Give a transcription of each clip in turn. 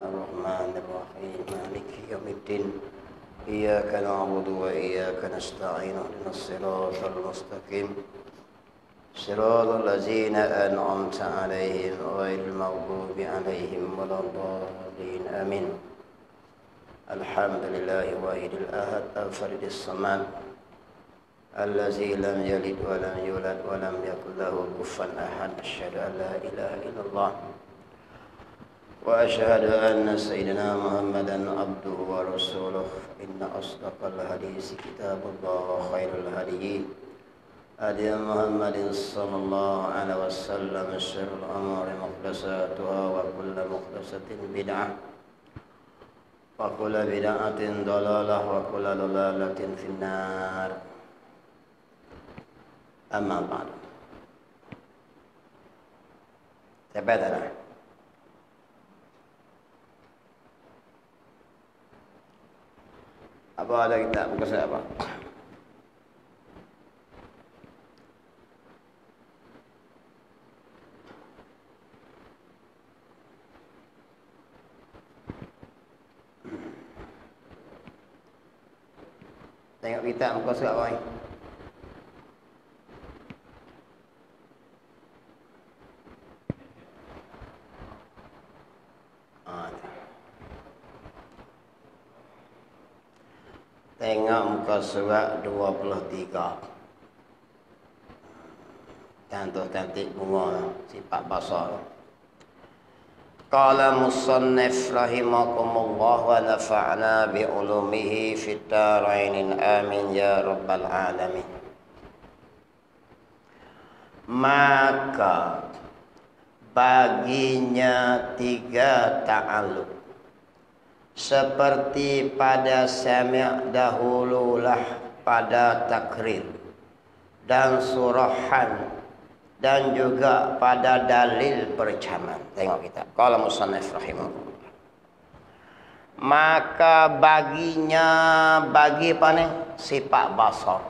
الرحمن الرحيم مالك يوم الدين إياك نعبد وإياك نستعين اهدنا الصراط المستقيم صراط الذين أنعمت عليهم غير المغضوب عليهم ولا الضالين آمين. الحمد لله واحد الأحد الفرد الصمد الذي لم يلد ولم يولد ولم يكن له كفوا أحد. أشهد أن لا إله إلا الله وأشهد أن سيدنا محمدا عبده ورسوله. إن أصدق الحديث كتاب الله وخير الهدي هدي محمد صلى الله عليه وسلم. شر الأمور محدثاتها وكل محدثة بدعة وكل بدعة ضلالة وكل ضلالة في النار. أما بعد. تبادل apa ada kita buka saya apa? Tengok kita buka surat apa ni? Tengok muka surat 23. Cantik-cantik bunga sifat basar. Qala musannif rahimakumullah wa nafa'na bi ulumihi fid dharain amin ya rabbal alamin. Maka baginya tiga ta'alluq seperti pada sami' dahululah pada takrir dan surahan dan juga pada dalil percaman. Tengok kita. Qala musannif rahimahullah. Maka baginya bagi apa ni? Sifat basar.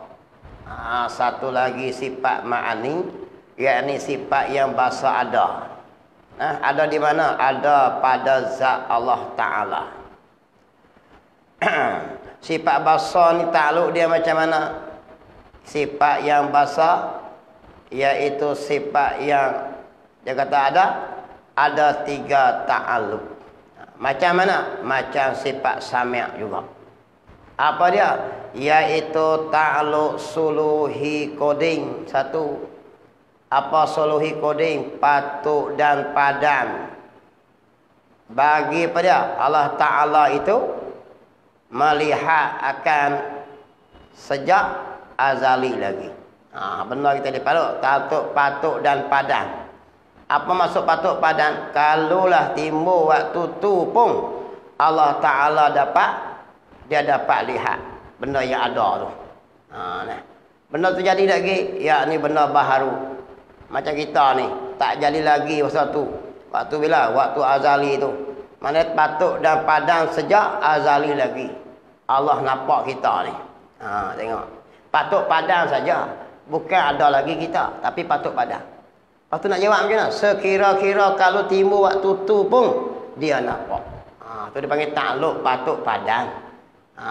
Satu lagi sifat ma'ani, yakni sifat yang basar ada. Ada di mana? Ada pada zat Allah Ta'ala. Sifat basar ni takluk dia macam mana? Sifat yang basar iaitu sifat yang dia kata ada tiga ta'alluq. Macam mana? Macam sifat sami' juga. Apa dia? Iaitu ta'alluq suluhi koding. Satu. Apa suluhi koding? Patuk dan padan. Bagi apa dia? Allah Ta'ala itu melihat akan sejak azali lagi. Benar kita dipatuk. Patuk dan padan. Apa maksud patuk padan? Kalulah timbul waktu tu pun Allah Ta'ala dia dapat lihat benda yang ada tu. Benda tu jadi lagi, ya ni benda baharu. Macam kita ni tak jadi lagi masa tu. Waktu bila? Waktu azali tu. Mana patuk dan padan sejak azali lagi. Allah nampak kita ni. Tengok. Patuk padan saja. Bukan ada lagi kita. Tapi patuk padan. Lepas tu nak jawab macam mana? Sekira-kira kalau timbul waktu tu pun dia nampak. Tu dia panggil takluk patuk padan.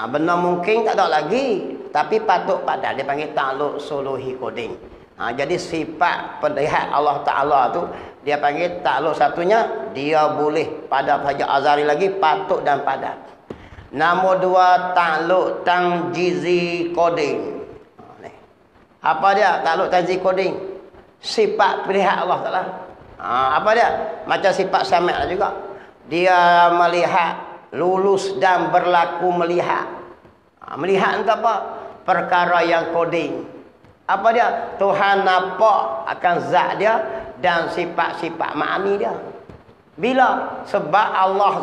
Benda mungkin tak ada lagi. Tapi patuk padan. Dia panggil takluk suluhi koding. Jadi sifat penlihat Allah Ta'ala tu dia panggil takluk satunya. Dia boleh pada saja azari lagi patuk dan padan. Nombor dua takluk tanjizi koding. Apa dia takluk tanjizi koding? Sifat melihat Allah Ta'ala. Apa dia? Macam sifat sami' juga. Dia melihat, lulus dan berlaku melihat. Melihat itu apa? Perkara yang koding. Apa dia? Tuhan nampak akan zat dia dan sifat-sifat ma'ani dia. Bila? Sebab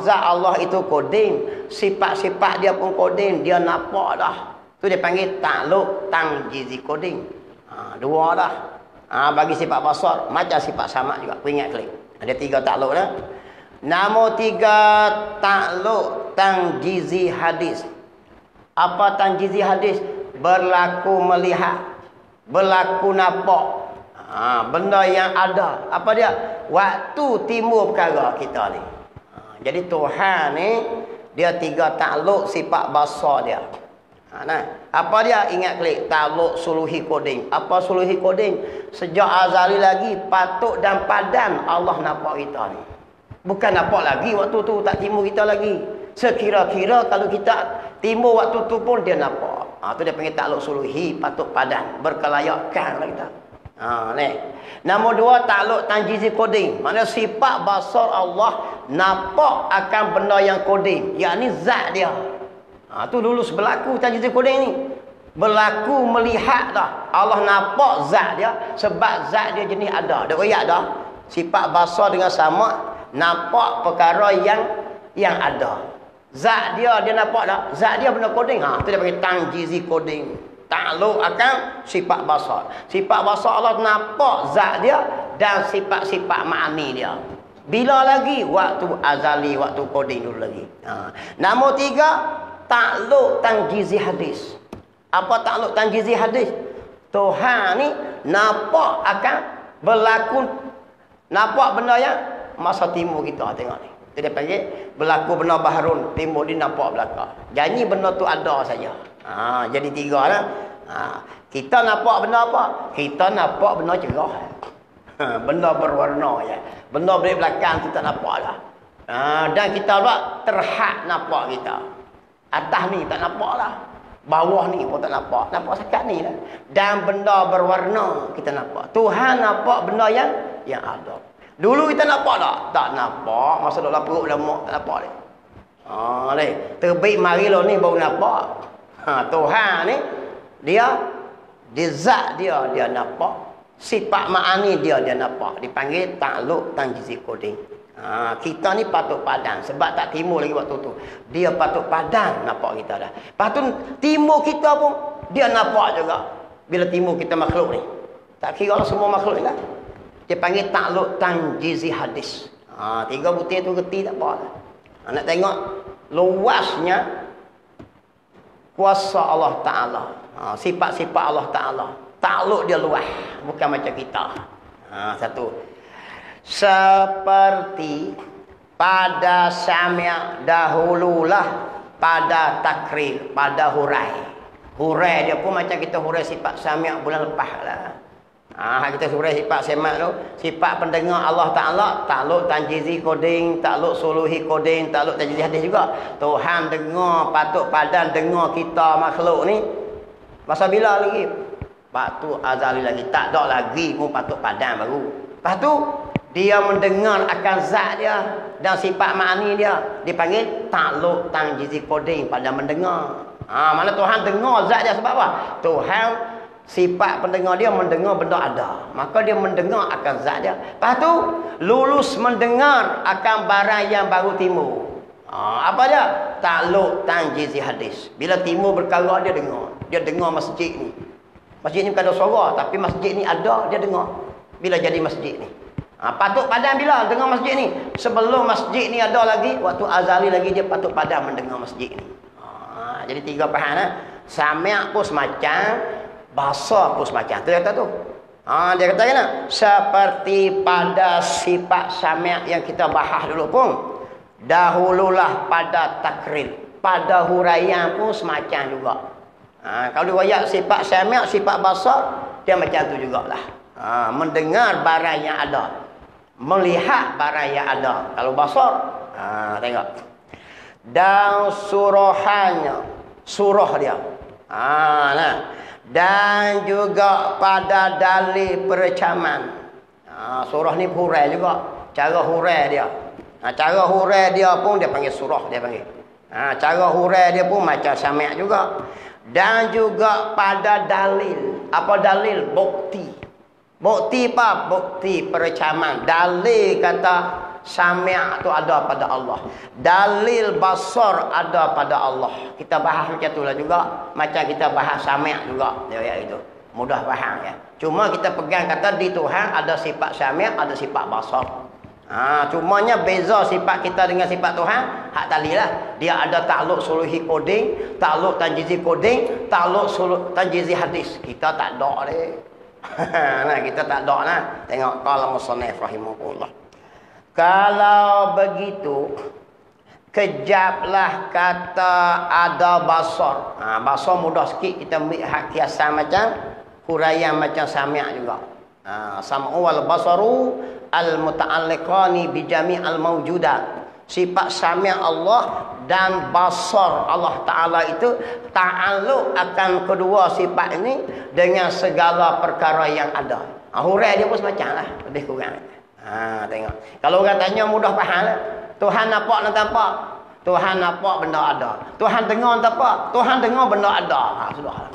zat Allah itu koding. Sifat-sifat dia pun koding. Dia nampak dah. Tu dia panggil takluk tanjizi koding. Dua dah. Bagi sifat basar. Macam sifat sama juga. Aku ingat klik. Ada tiga takluk dah. Nombor tiga takluk tanjizi hadis. Apa tanjizi hadis? Berlaku melihat. Berlaku nampak. Benda yang ada. Apa dia? Waktu timbul perkara kita ni. Jadi Tuhan ni dia 3 takluk sifat basar dia. Nah, apa dia? Ingat klik takluk suluhi koding. Apa suluhi koding? Sejak azali lagi patuk dan padan Allah nampak kita ni. Bukan nampak lagi waktu tu tak timbul kita lagi. Sekira-kira kalau kita timbul waktu tu pun dia nampak. Tu dia panggil takluk suluhi, patuk padan, berkelayakan lah kita. Ni. Nombor 2 takluk tanjizi koding. Maknanya sifat basar Allah nampak akan benda yang koding, yakni zat dia. Tu lulus berlaku tanjizi koding ni. Berlaku melihat dah. Allah nampak zat dia sebab zat dia jenis ada. Dak royak dah. Sifat basar dengan sama nampak perkara yang ada. Zat dia nampak dah. Zat dia benda koding. Tu dia panggil tanjizi koding. Takluk akan sifat basar. Sifat basar Allah nampak zat dia dan sifat-sifat ma'ani dia. Bila lagi? Waktu azali, waktu koding dulu lagi. Nombor 3, takluk tanjizi hadis. Apa takluk tanjizi hadis? Tuhan ni nampak akan berlaku, nampak benda yang masa timbul kita tengok ni. Dia panggil berlaku benda baharun, timbul dia nampak belakang. Janji benda tu ada saja. Jadi 3 lah. Kita nampak benda apa? Kita nampak benda cerah. Benda berwarna ya. Benda dari belakang kita nampak lah. Dan kita pula terhad nampak kita. Atas ni tak nampak lah. Bawah ni pun tak nampak. Nampak sekat ni lah. Dan benda berwarna kita nampak. Tuhan nampak benda yang ada. Dulu kita nampak tak? Tak nampak. Masa dalam perut lemak tak nampak dia. Terbit mari lo ni baru nampak. Tuhan ni dia zat dia nampak, sifat ma'ani dia nampak. Dipanggil takluk tanjizi koding. Kita ni patut padan sebab tak timbul lagi waktu tu. Dia patut padan nampak kita dah. Patut timbul kita pun dia nampak juga. Bila timbul kita makhluk ni. Tak kira lah semua makhluk ni kan. Dia panggil takluk tanjizi hadis. 3 butir tu reti tak apa. Nak tengok luasnya kuasa Allah Ta'ala. Sifat-sifat Allah Ta'ala. Takluk dia luas. Bukan macam kita. Satu. Seperti pada sami' dahululah pada takrir, pada hurai. Hurai dia pun macam kita hurai sifat sami' bulan lepas lah. Kita hurai sifat sami' tu. Sifat pendengar Allah Ta'ala. Takluk tanjizi koding, takluk suluhi koding, takluk tanjizi hadis juga. Tuhan dengar, patut padan dengar kita makhluk ni. Masa bila lagi? Waktu azali lagi. Tak ada lagi pun patut padan baru. Lepas tu, dia mendengar akan zat dia dan sifat ma'ani dia. Dipanggil takluk tanjizi koding pada mendengar. Mana Tuhan dengar zat dia sebab apa? Tuhan sifat pendengar dia mendengar benda ada. Maka dia mendengar akan zat dia. Lepas tu, lulus mendengar akan barang yang baru timbul. Apa dia? Takluk tanjizi hadis. Bila timbul perkara dia dengar. Dia dengar masjid ni. Masjid ni bukan ada suara, tapi masjid ni ada, dia dengar. Bila jadi masjid ni. Patut padan bila dengar masjid ni? Sebelum masjid ni ada lagi, waktu azali lagi dia patut padan mendengar masjid ni. Jadi 3 faham lah. Sami' pun semacam, basar pun semacam. Tu dia kata tu. Dia kata kan? Seperti pada sifat sami' yang kita bahas dulu pun. Dahululah pada takrir. Pada huraian pun semacam juga. Kalau diwayak sifat sami', sifat basar, dia macam tu jugalah. Mendengar barang yang ada. Melihat barang yang ada. Kalau basar, tengok. Dan suruhannya. Surah dia. Dan juga pada dalil percaman. Surah ni hurai juga. Cara hurai dia. Cara hurai dia pun dia panggil surah. Dia panggil. Cara hurai dia pun macam sami' juga. Dan juga pada dalil. Apa dalil? Bukti. Bukti apa? Bukti percaman. Dalil kata sami' tu ada pada Allah. Dalil basar ada pada Allah. Kita bahas macam itulah juga. Macam kita bahas sami' juga. Ya, itu. Mudah faham ya. Cuma kita pegang kata di Tuhan ada sifat sami', ada sifat basar. Cumanya beza sifat kita dengan sifat Tuhan. Hak tali lah. Dia ada takluk suluhi koding, takluk tanjizi koding, takluk tanjizi hadis. Kita tak ada deh. Kita tak ada lah. Tengok qala musannif rahimahullah. Kalau begitu, Kejaplah kata ada basar. Basar mudah sikit kita ambil hak kiasan macam huraian macam sami' juga. Sam'u wal basaru al muta'alliqani bi jami'al mawjudat. Sifat sami' Allah dan basar Allah Taala itu ta'alluq akan kedua sifat ini dengan segala perkara yang ada. Hurai dia pun semacamlah, lebih kurang. Tengok. Kalau orang tanya mudah faham lah. Tuhan nampak nak tampak. Tuhan nampak benda ada. Tuhan dengar tampak. Tuhan dengar benda ada. Sudah.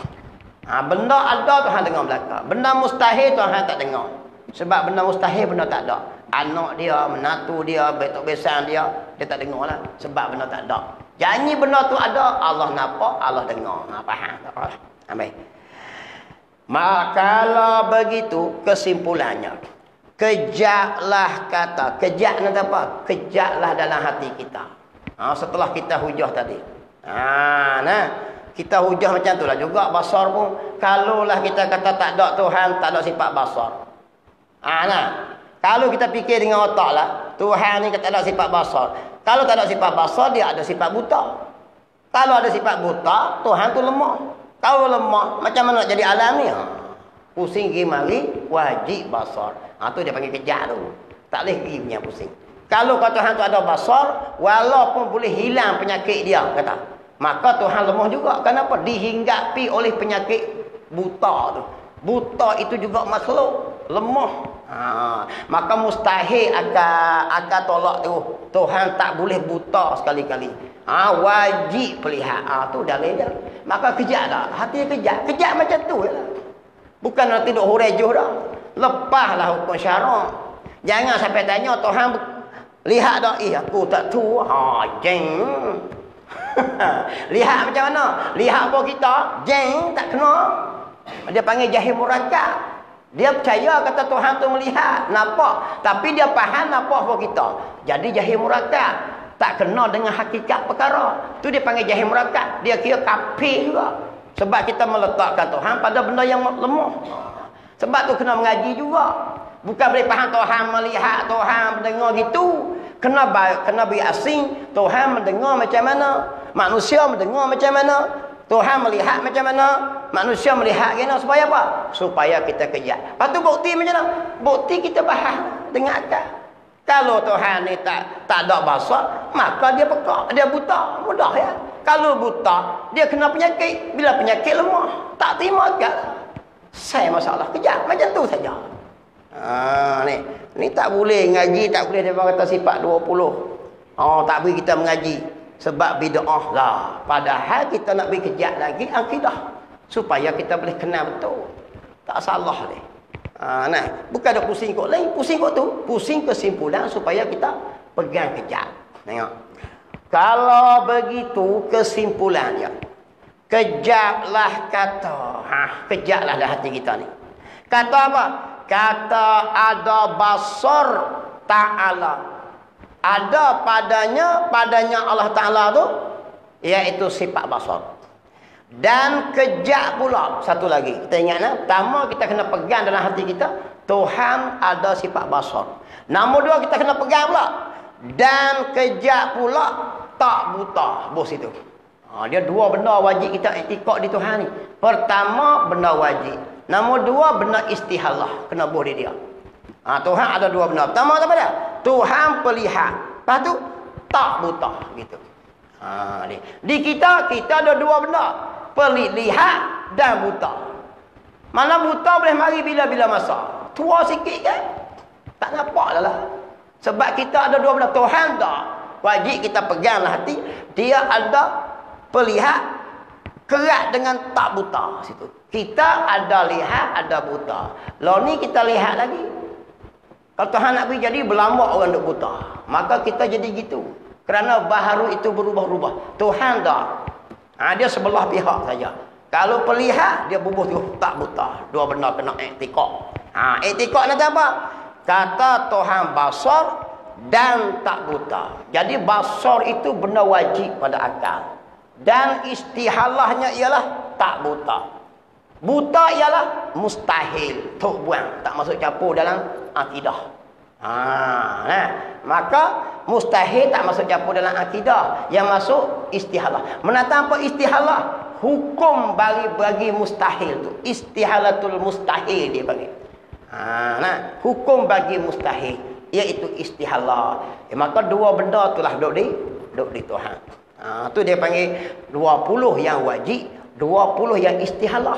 Benda ada Tuhan dengar belakang. Benda mustahil Tuhan tak dengar. Sebab benda mustahil benda tak ada. Anak dia, menantu dia, betok besan dia tak dengar lah. Sebab benda tak ada. Janji benda tu ada, Allah nampak, Allah dengar. Faham tak apa? Ambil. Maka kalau begitu kesimpulannya. Kejaklah kata. Kejak nanti apa? Kejaklah dalam hati kita. Setelah kita hujah tadi. Kita hujah macam tu lah juga. Basar pun. Kalaulah kita kata tak ada Tuhan, tak ada sifat basar. Kalau kita fikir dengan otak lah. Tuhan ni tak ada sifat basar. Kalau tak ada sifat basar, dia ada sifat buta. Kalau ada sifat buta, Tuhan tu lemah. Kalau lemah, macam mana nak jadi alam ni? Pusing pergi mari, wajib basar. Tu dia panggil kejak tu. Tak boleh pergi punya pusing. Kalau kata Tuhan tu ada basar, walaupun boleh hilang penyakit dia, kata. Maka Tuhan lemah juga. Kenapa? Dihinggapi oleh penyakit buta tu. Buta itu juga makhluk. Lemah. Maka mustahil akan tolak tu. Tuhan tak boleh buta sekali-kali. Wajib pelihat. Tu dalil dia. Maka kejak dah. Hati kejak. Kejak macam tu je lah. Bukan nanti duk hurejuh dah. Lepaslah hukum syarak. Jangan sampai tanya Tuhan lihat dah, aku tak tahu. Jeng. Lihat macam mana? Lihat apa kita? Jeng tak kena. Dia panggil jahil murakkab. Dia percaya kata Tuhan tu melihat, nampak, tapi dia faham nampak apa kita. Jadi jahil murakkab. Tak kena dengan hakikat perkara. Tu dia panggil jahil murakkab. Dia kira kafir juga. Sebab kita meletakkan Tuhan pada benda yang lemah. Sebab tu kena mengaji juga. Bukan boleh faham Tuhan melihat, Tuhan mendengar gitu. Kena beri asing. Tuhan mendengar macam mana? Manusia mendengar macam mana? Tuhan melihat macam mana? Manusia melihat kena supaya apa? Supaya kita kejar. Lepas tu bukti macam mana? Bukti kita faham dengan akal. Kalau Tuhan ni tak ada basar, maka dia pekak, dia buta. Mudah ya. Kalau buta, dia kena penyakit. Bila penyakit lemah, tak terima akal. Saya masalah kejap macam tu saja. Ni tak boleh ngaji, tak boleh dia kata sifat 20. Tak boleh kita mengaji sebab bid'ah lah. Padahal kita nak beri kejap lagi akidah supaya kita boleh kenal betul. Tak salah ni. Bukan ada pusing kok lain, pusing kok tu, pusing kesimpulan supaya kita pegang kejap. Tengok. Kalau begitu kesimpulannya, kejaplah kata. Kejaplah dah hati kita ni. Kata apa? Kata ada basar ta'ala. Ada padanya Allah Ta'ala tu, iaitu sifat basar. Dan kejap pula. Satu lagi. Kita ingat, pertama kita kena pegang dalam hati kita, Tuhan ada sifat basar. Nombor dua kita kena pegang pula. Dan kejap pula tak buta. Bos itu. Dia dua benda wajib kita iktikad di Tuhan ni. Pertama, benda wajib. Nombor dua, benda istihalah. Kena bos dia. Tuhan ada dua benda. Pertama apa dia? Tuhan pelihat. Lepas tu, tak buta. Gitu. Di kita ada dua benda. Lihat dan buta. Mana buta boleh mari bila-bila masa. Tua sikit kan? Tak nampak lah. Sebab kita ada dua benda. Tuhan tak. Wajib kita peganglah hati. Dia ada pelihat kerat dengan tak buta. Situ. Kita ada lihat, ada buta. Lalu ni kita lihat lagi. Kalau Tuhan nak beri jadi berlambak orang duk buta. Maka kita jadi gitu. Kerana baharu itu berubah-ubah. Tuhan tak. Dia sebelah pihak saja. Kalau pelihat, dia bubuh tu tak buta. Dua benda kena iktikad. Iktikad nanti apa? Kata Tuhan basar dan tak buta. Jadi basar itu benda wajib pada akal. Dan istihalahnya ialah tak buta. Buta ialah mustahil. Tok buang. Tak masuk campur dalam akidah. Nah, maka mustahil tak masuk campur dalam akidah. Yang masuk istihalah. Menata apa istihalah? Hukum bagi mustahil tu. Istihalatul mustahil dia panggil. Nah, hukum bagi mustahil iaitu istihalah. Maka dua benda itulah duk di Tuhan. Tu dia panggil 20 yang wajib, 20 yang istihalah.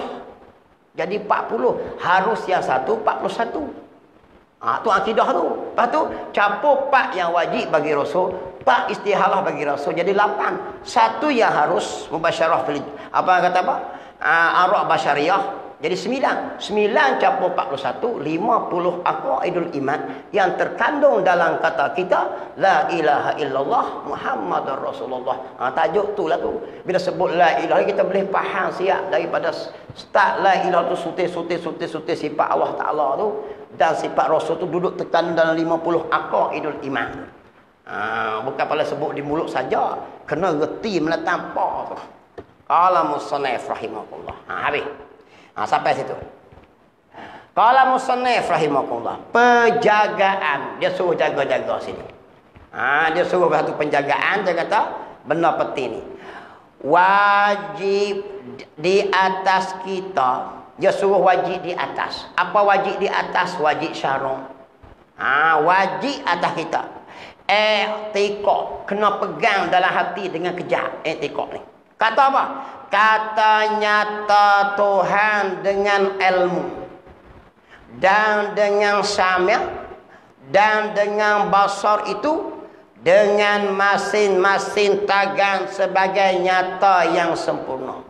Jadi 40 harus yang satu 41. Tu akidah tu. Lepas tu campur 4 yang wajib bagi Rasul, 4 istihalah bagi Rasul, jadi 8. Satu yang harus mubasyarah fil kata apa? Arwah basyariah. Jadi 9 campur 41, 50 aqaidul iman yang terkandung dalam kata kita la ilaha illallah Muhammadur Rasulullah. Tajuk tu lah tu. Bila sebut la ilaha kita boleh faham siap daripada start la ilaha tu sutih sifat Allah Taala tu dan sifat Rasul tu duduk terkandung dalam 50 aqaidul iman. Bukan pada sebut di mulut saja, kena reti menetap apa tu. Qala musannif rahimahullah. Habis. Sampai situ. Qala musannif rahimahullah, penjagaan, dia suruh jaga-jaga sini. Dia suruh satu penjagaan, dia kata benda penting ni. Wajib di atas kita. Dia suruh wajib di atas. Apa wajib di atas? Wajib syarak. Wajib atas kita. I'tiqad, kena pegang dalam hati dengan kejap i'tiqad ni. Kata apa? Kata nyata Tuhan dengan ilmu dan dengan samia dan dengan basar itu dengan masing-masing tagan sebagai nyata yang sempurna.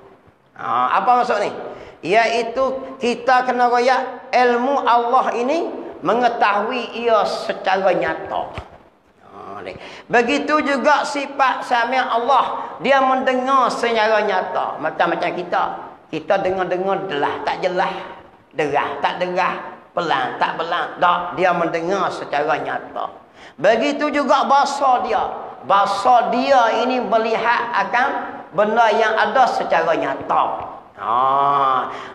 Apa maksud ni? Iaitu kita kena royak ilmu Allah ini mengetahui ia secara nyata. Begitu juga sifat sami' Allah, dia mendengar secara nyata. Macam-macam kita dengar-dengar delah tak jelas, derah tak derah, pelan tak pelan, tak, dia mendengar secara nyata. Begitu juga basar dia ini melihat akan benda yang ada secara nyata.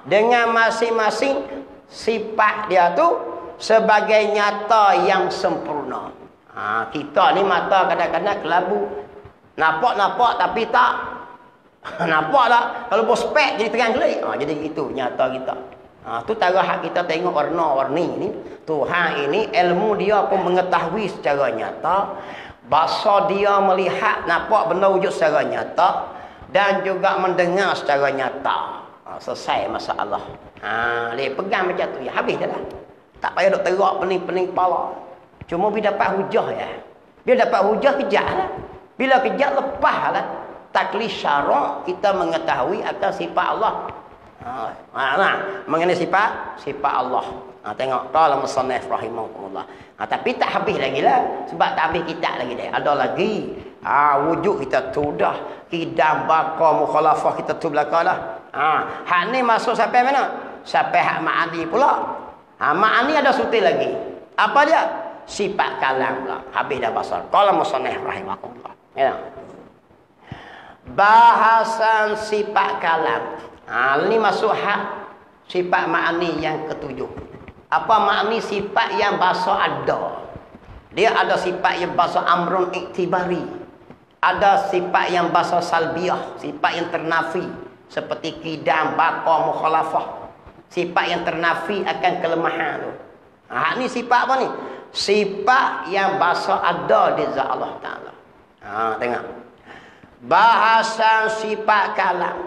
Dengan masing-masing sifat dia tu sebagai nyata yang sempurna. Kita ni mata kadang-kadang kelabu. Nampak tapi tak. Nampak tak? Kalau berspek jadi terang gelik. Jadi itu nyata kita. Tu cara hak kita tengok warna-warni ni. Tuhan ini ilmu dia pun mengetahui secara nyata. Basar dia melihat nampak benda wujud secara nyata. Dan juga mendengar secara nyata. Selesai masalah. Dia pegang macam tu. Ya, habis dah lah. Tak payah duk terak pening-pening kepala. Cuma bila dapat hujah ya. Bila dapat hujah kejap lah. Bila kejap lepas lah. Taklif syarak kita mengetahui akan sifat Allah. Mengenai sifat Allah. Tengok qala musannif rahimahullah. Tapi tak habis lagi lah. Sebab tak habis kitab lagi dah. Ada lagi. Wujud kita tu dah. Kidam bakar mukhalafah kita tu belakang lah. Hak ni masuk sampai mana? Sampai hak ma'ani pula. Ma'ani ada sutil lagi. Apa dia? Sifat kalam pula. Habis dah basar. Qala musannif rahimahullah. Ya. Bahasan sifat kalam. Ini masuk hak sifat ma'ani yang ketujuh. Apa makni sifat yang bahasa ada? Dia ada sifat yang bahasa amrun iktibari. Ada sifat yang bahasa salbiah, sifat yang ternafi seperti qidam, baqa, mukhalafah. Sifat yang ternafi akan kelemahan tu. Ini sifat apa ni? Sifat yang bahasa ada di zat Allah Ta'ala. Tengok. Bahasan sifat kalam.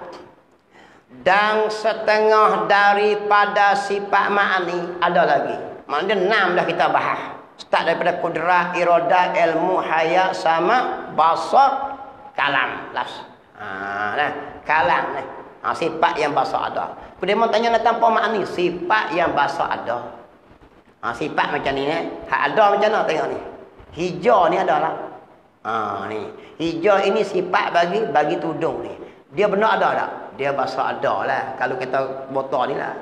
Dan setengah daripada sifat ma'ani ada lagi. Maknanya 6 dah kita bahas. Start daripada kudrah, iradah, ilmu, hayat, sama, basar, kalam. Kalam ni. Sifat yang bahasa ada. Kemudian mau tanya tanpa ma'ani. Sifat yang bahasa ada. Sifat macam ni. Hak ada macam mana tengok ni. Hijau ni adalah. Ni. Hijau ini sifat bagi tudung ni. Dia benar ada tak? Dia bahasa ada lah. Kalau kita botol ni lah.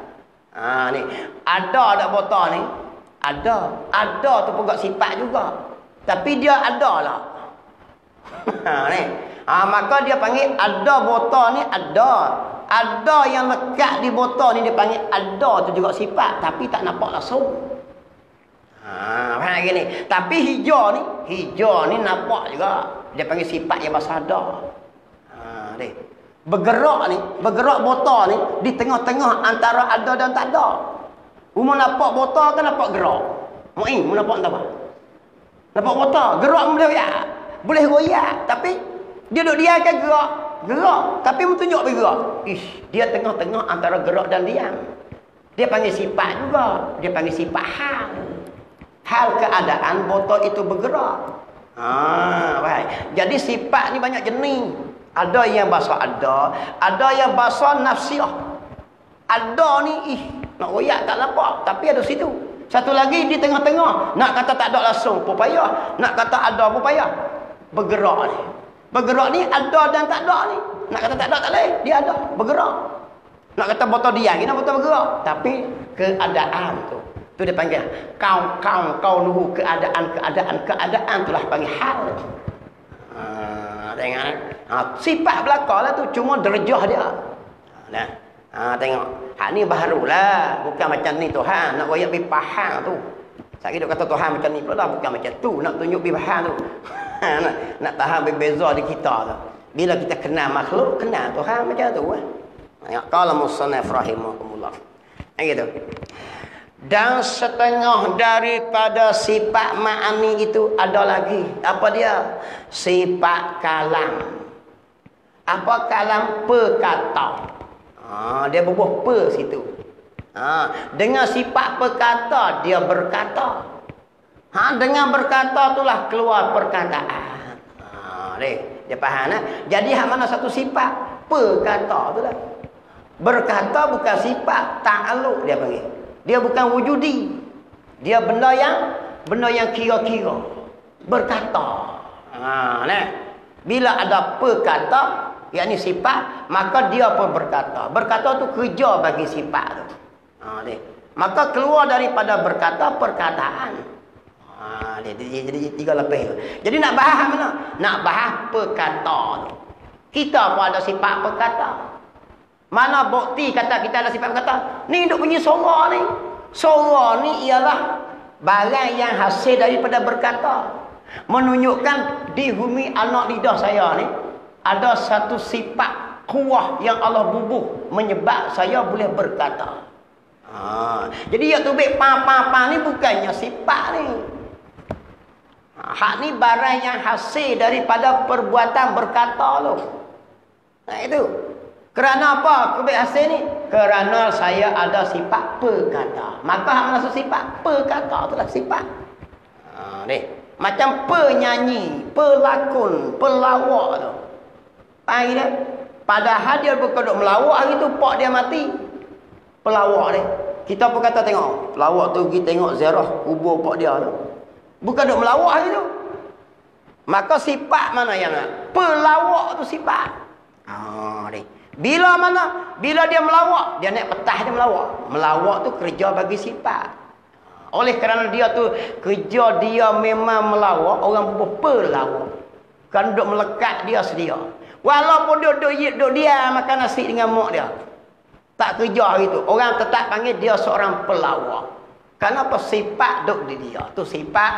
Ni. Ada tak botol ni? Ada. Ada tu pun sifat juga. Tapi dia ada lah. Ni. Maka dia panggil ada botol ni ada. Ada yang lekat di botol ni dia panggil ada tu juga sifat. Tapi tak nampak langsung. faham gini. Tapi hijau ni nampak juga. Dia panggil sifat yang basada. Ni. Bergerak botol ni di tengah-tengah antara ada dan tak ada. Umur nampak botol kan nampak gerak. Mu'in, nampak tak apa? Nampak botol, gerak boleh goyak. Boleh goyak, tapi dia duduk diam kan gerak. Gerak, tapi tunjuk bergerak. Dia tengah-tengah antara gerak dan diam. Dia panggil sifat juga. Dia panggil sifat hal. Hal keadaan botol itu bergerak. Baik. Jadi sifat ni banyak jenis. Ada yang bahasa ada yang bahasa nafsiah. Ada ni nak royak tak nampak, tapi ada situ. Satu lagi di tengah-tengah, nak kata tak ada langsung pun payah, nak kata ada pun payah. Bergerak ni. Bergerak ni ada dan tak ada ni. Nak kata tak ada tak boleh, dia ada, bergerak. Nak kata botol diam, kita botol bergerak, tapi keadaan tu dia panggil kau nuhu keadaan itulah panggil hal. Tengok sifat belakang lah tu cuma derajah dia. Tengok. Hak ni barulah, bukan macam ni Tuhan nak royak bi faham tu. Saya duk kata Tuhan macam ni pula bukan macam tu, nak tunjuk bi faham tu. nak tahan berbeza di kita tu. Bila kita kenal makhluk, kenal Tuhan macam tu kan. Qala musannaf rahimahumullah. Gitu. Dan setengah daripada sifat ma'ani itu ada lagi. Apa dia? Sifat kalam. Apa kalam? Perkata. Dia berbuah per situ. Dengan sifat perkata, dia berkata. Dengan berkata itulah keluar perkataan. Dia faham tak? Jadi hak mana satu sifat? Perkata itulah. Berkata bukan sifat ta'aluk dia panggil. Dia bukan wujudi. Dia benda yang kira-kira. Berkata. Bila ada perkata, yakni sifat, maka dia pun berkata. Berkata tu kerja bagi sifat tu. Maka keluar daripada berkata perkataan. Jadi tiga lapis. Jadi nak bahas mana? Nak bahas perkata tu. Kita pun ada sifat perkata. Mana bukti kata kita ada sifat berkata? Ni duk bunyi suara ni. Suara ni ialah barang yang hasil daripada berkata. Menunjukkan di bumi anak lidah saya ni ada satu sifat kuah yang Allah bubuh menyebab saya boleh berkata. Jadi yang tubik pa ni bukannya sifat ni. Hak ni barang yang hasil daripada perbuatan berkata lo. Itu. Kerana apa? Kubik hasil ni? Kerana saya ada sifat perkata. Maka hak mana sifat? Perkata itulah sifat. Ni. Macam penyanyi, pelakon, pelawak tu. Faham tak? Padahal dia bukan duk melawak hari tu pak dia mati. Pelawak ni. Kita pun kata tengok, pelawak tu pergi tengok ziarah kubur pak dia tu. Bukan duk melawak hari tu. Maka sifat mana yang nak? Pelawak tu sifat. Ni. Bila mana? Bila dia melawak, dia naik petah dia melawak. Melawak tu kerja bagi sifat. Oleh kerana dia tu kerja dia memang melawak, orang pun pelawak. Kan duk melekat dia sedia. Walaupun duduk dia makan nasi dengan mak dia. Tak kerja hari tu. Orang tetap panggil dia seorang pelawak. Kenapa sifat duk di dia? Tu sifat.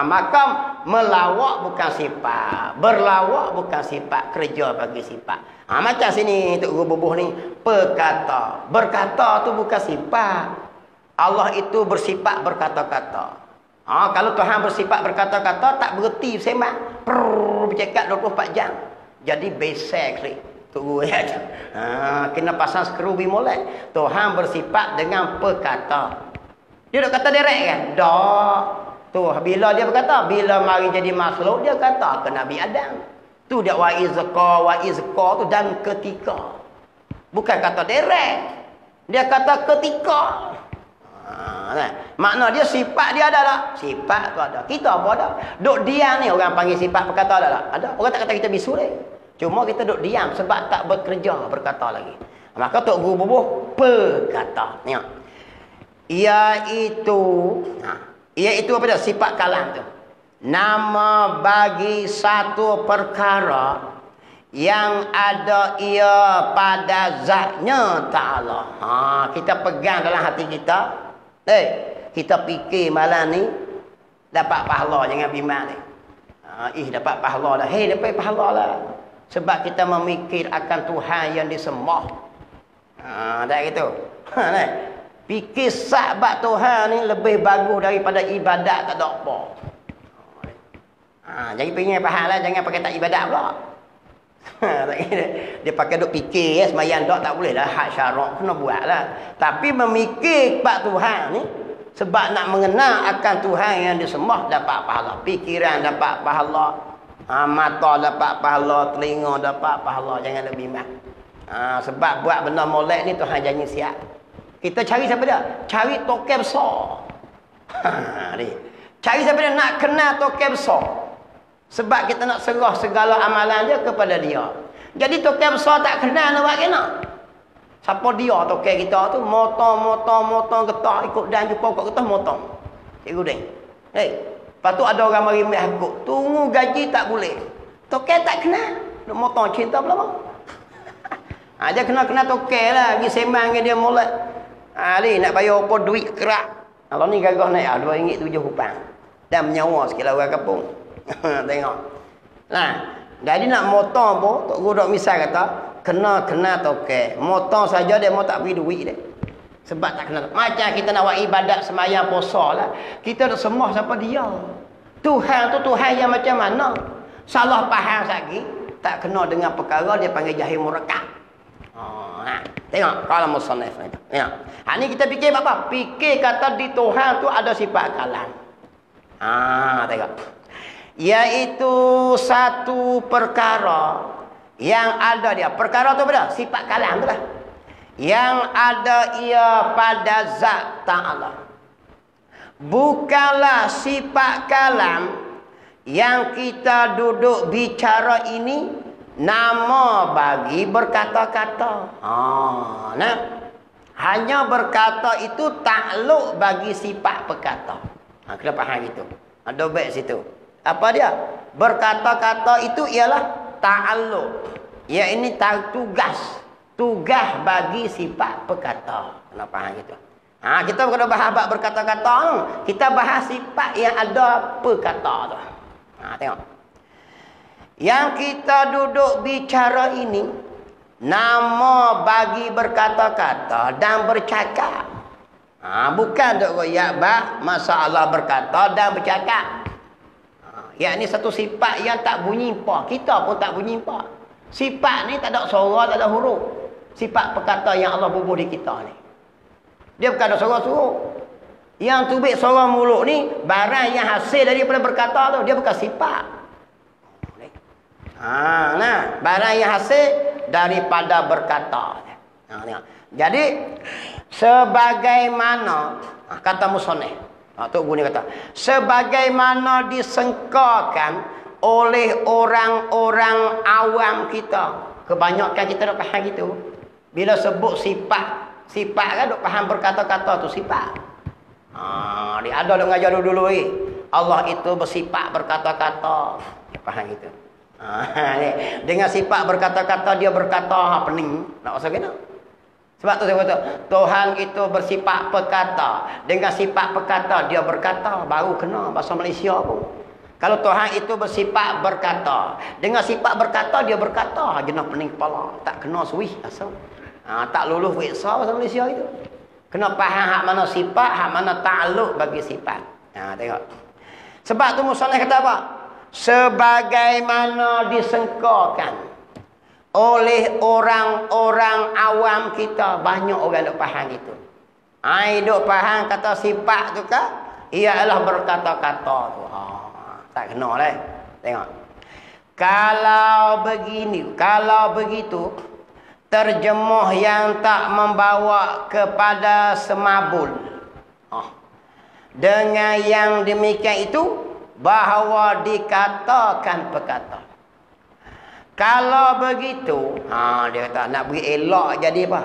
Maka melawak bukan sifat. Berlawak bukan sifat. Kerja bagi sifat. Macam sini Tok Guru Bubuh ni. Perkata. Berkata tu bukan sifat. Allah itu bersifat berkata-kata. Kalau Tuhan bersifat berkata-kata, tak berhenti sembang. Bercakap 24 jam. Jadi basic ni. Tunggu ya. Kena pasang skrubi molek. Tuhan bersifat dengan perkata. Dia nak kata direct kan? Tak. Tu bila dia berkata, bila mari jadi makhluk, dia kata ke Nabi Adam. Tu dia wa izqa tu dan ketika. Bukan kata direct. Dia kata ketika. Makna dia sifat dia ada tak? Sifat tu ada. Kita pun ada. Duk diam ni orang panggil sifat berkata ada tak? Ada. Orang tak kata kita bisu dia. Cuma kita duk diam sebab tak bekerja berkata lagi. Maka Tok Guru Bubuh berkata. Tengok. Iaitu apa dia? Sifat kalam tu. Nama bagi satu perkara yang ada ia pada zatnya ta'ala. Kita pegang dalam hati kita. Kita fikir malam ni. Dapat pahala, jangan bimbang ni. Dapat pahala dah. Dapat pahala lah. Sebab kita memikir akan Tuhan yang disembah. Tak gitu. Fikir sahabat Tuhan ni lebih bagus daripada ibadat tak ada apa. Jadi pengen faham lah, jangan pakai tak ibadat pula. Dia pakai duk fikir ya, sembahyang tak boleh dah, hak syarak kena buat lah. Tapi memikir kepada Tuhan ni, sebab nak mengenal akan Tuhan yang disembah dapat pahala. Fikiran dapat pahala, mata dapat pahala, telinga dapat pahala. Jangan lebih bimbang. Sebab buat benda molek ni Tuhan janji siap. Kita cari siapa dia? Cari tokai besar. Cari siapa dia? Nak kenal tokai besar. Sebab kita nak serah segala amalan dia kepada dia. Jadi tokai besar tak kenal nak buat kena. Siapa dia tokai kita tu? Motong getah ikut dan jumpa kat getah motong. Cikgu ding. Lepas tu ada orang mari ambil hakuk. Tunggu gaji tak boleh. Tokai tak kenal. Nak motong cinta pula. Dia kena tokai lah. Pergi sembang dengan dia molek. Ni nak bayar apa duit kerak. Kalau ni gagah naik RM2.07 hutang. Dan menyawa sikit lah orang kampung. Tengok. Jadi nak motong pun, Tok Guru dok misal kata, kena tokai. Motong saja dia mau tak beri duit dia. Sebab tak kena. Macam kita nak buat ibadat sembahyang puasa lah. Kita nak sembah siapa dia. Tuhan tu Tuhan yang macam mana? Salah faham lagi, tak kena dengan perkara dia panggil jahil murakkab. Tengok kalau musannaf ni. Ya. Ni kita fikir apa? Fikir kata di Tuhan tu ada sifat kalam. Tengok. Iaitu satu perkara yang ada dia. Perkara tu apa? Sifat kalam tu lah. Yang ada ia pada zat Ta'ala. Bukanlah sifat kalam yang kita duduk bicara ini nama bagi berkata-kata. Hanya berkata itu takluk bagi sifat berkata. Kena faham gitu. Ada baik situ. Apa dia? Berkata-kata itu ialah ta'alluq. Ya ini tugas. Tugas bagi sifat berkata. Kena faham gitu. Kita bukan bahas berkata-kata. Kita bahas sifat yang ada perkata tu. Tengok. Yang kita duduk bicara ini nama bagi berkata-kata dan bercakap. Bukan duk royak masalah berkata dan bercakap. Yang ni satu sifat yang tak bunyi pa. Kita pun tak bunyi pa. Sifat ni tak ada suara, tak ada huruf. Sifat perkata yang Allah bubuh di kita ni. Dia bukan ada suara-suara. Yang tubik suara mulut ni barang yang hasil daripada berkata tu, dia bukan sifat. Barang yang hasil daripada berkata. Jadi sebagaimana kata musannaf, Tok Guru ni kata, sebagaimana disengkakan oleh orang-orang awam kita. Kebanyakan kita dah faham gitu. Bila sebut sifat kan duk faham berkata-kata tu sifat. Dia ada duk ngajar dulu Allah itu bersifat berkata-kata. Dia faham gitu. Dengan sifat berkata-kata dia berkata pening. Nak rasa kena. Sebab tu saya kata Tuhan itu bersifat perkata. Dengan sifat perkata dia berkata. Baru kena bahasa Malaysia pun. Kalau Tuhan itu bersifat berkata. Dengan sifat berkata dia berkata. Jenah pening kepala. Tak kena suih asal. Tak lulus wiksa bahasa Malaysia itu. Kena faham hak mana sifat. Hak mana ta'aluk bagi sifat. Tengok. Sebab tu musannaf kata apa? Sebagaimana disengkakan oleh orang-orang awam kita. Banyak orang duk faham gitu. Duk faham kata sifat tu kan ialah berkata-kata tu. Tak kena lah. Tengok. Kalau begitu terjemah yang tak membawa kepada semabul. Dengan yang demikian itu bahawa dikatakan perkata. Kalau begitu, dia kata nak beri elok jadi apa?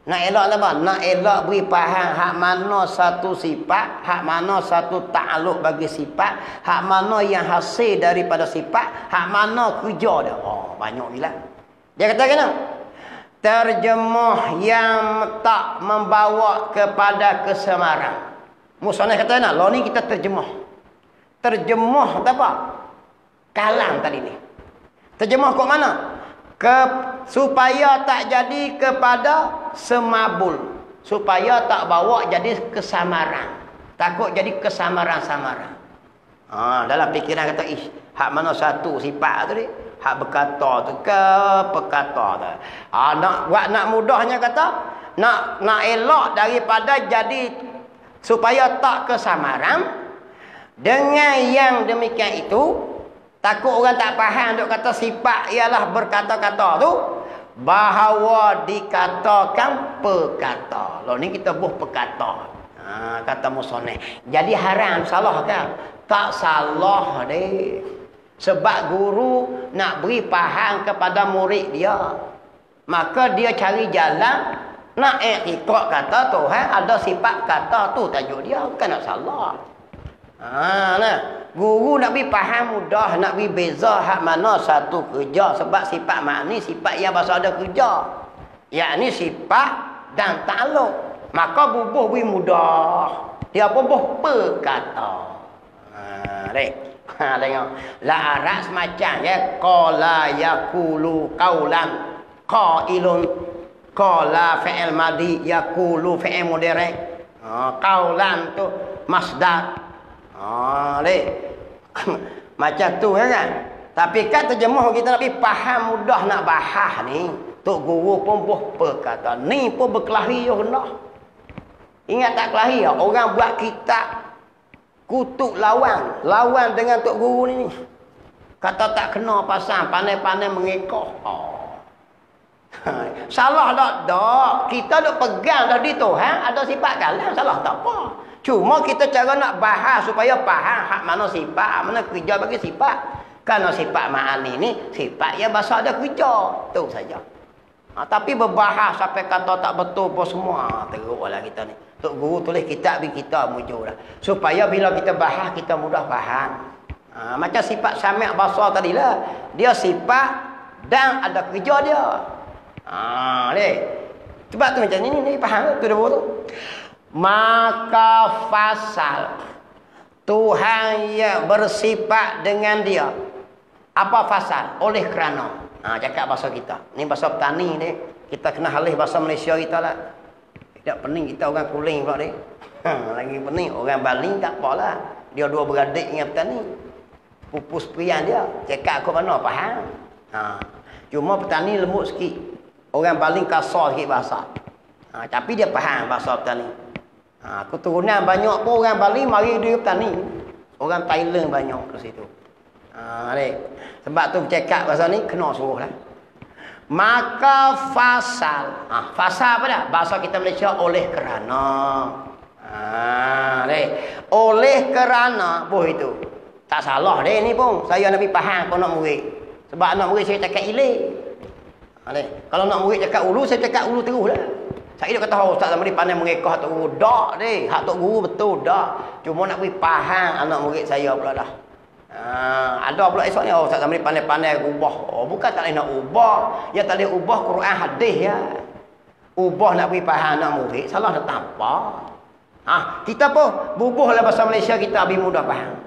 Nak elok apa? Nak elok beri faham hak mana satu sifat, hak mana satu ta'aluk bagi sifat, hak mana yang hasil daripada sifat, hak mana kerja dia. Banyak gila. Dia kata kena terjemah yang tak membawa kepada kesemaran. Musannaf kata nah, lo ni kita terjemah. terjemuh apa? Kalam tadi ni. Terjemuh kok mana? Supaya tak jadi kepada semabul. Supaya tak bawa jadi kesamaran. Takut jadi kesamaran-samaran. Dalam fikiran kata, hak mana satu sifat tu ni? Hak berkata tu ke perkata tu. Nak mudahnya kata, nak elok daripada jadi supaya tak kesamaran dengan yang demikian itu, takut orang tak faham duk kata sifat ialah berkata-kata tu, bahawa dikatakan perkata. Lalu ni kita buh perkata. Kata musoneh. Jadi haram salah kan? Tak salah deh. Sebab guru nak beri faham kepada murid dia. Maka dia cari jalan nak ikut kata Tuhan ada sifat kata tu tajuk dia. Bukan nak salah. Nah. Guru nak beri faham mudah, nak beri beza hak mana satu kerja. Sebab sifat makni sifat yang bahasa ada kerja. Yakni sifat dan takluk. Maka bubuh beri mudah. Dia bubuh perkata. Tengok. La arak semacam ya. Qala yakulu qawlan. Qailun. Qala fi'il madi. Yakulu fi'il mudhari'. Qawlan tu masdar. Macam tu kan. Tapi kan terjemuh kita nak faham mudah nak bahas ni. Tok guru pun buh perkata. Ni pun berkelahi hendak. Ingat tak kelahi? Orang buat kitab kutuk lawan. Lawan dengan tok guru ni. Kata tak kena pasang. Pandai-pandai mengekoh. Salah tak? Kita duk pegang dah di Tuhan. Ada sifat kalam. Salah tak apa. Cuma kita cara nak bahas supaya faham hak mana sifat. Hak mana kerja bagi sifat. Kerana sifat ma'ani ni. Sifat yang bahasa ada kerja. Tu saja. Tapi berbahas sampai kata tak betul pun semua. Teruklah kita ni. Tok guru tulis kitab bagi kita mujur dah. Supaya bila kita bahas kita mudah faham. Macam sifat sami' basar tadi lah. Dia sifat dan ada kerja dia. Sebab tu macam ni faham tu dah tu. Maka fasal Tuhan yang bersifat dengan dia. Apa fasal? Oleh kerana. Cakap bahasa kita. Ni bahasa petani ni. Kita kena halih bahasa Malaysia kita lah. Tak pening kita orang Kuling pula ni. Lagi pening orang Bali tak apalah. Dia dua beradik dengan petani. Pupus prian dia. Cakap aku mana faham. Cuma petani lembut sikit. Orang Bali kasar sikit bahasa. Tapi dia faham bahasa petani. Keturunan banyak pun orang Bali mari dia petani. Orang Thailand banyak di situ. Sebab tu cakap bahasa ni kena suruh lah. Maka fasal. Fasal apa dah? Bahasa kita Malaysia oleh kerana. Oleh kerana itu. Tak salah deh ni pun. Saya nak faham kau nak murid. Sebab anak murid saya cakap ilik. Kalau nak murid cakap ulu, saya cakap ulu terus lah. Saya dia kata ustaz Zamri pandai mengekah tok guru. Dak deh. Hak tok guru betul dak. Cuma nak faham anak murid saya pula dah. Ada pula esoknya Ustaz Zamri pandai-pandai ubah. Bukan tak boleh nak ubah. Ya tak boleh ubah Quran hadis ya. Ubah nak beri faham anak murid. Salah nak apa? Kita pun bubuhlah bahasa Malaysia kita lebih mudah faham.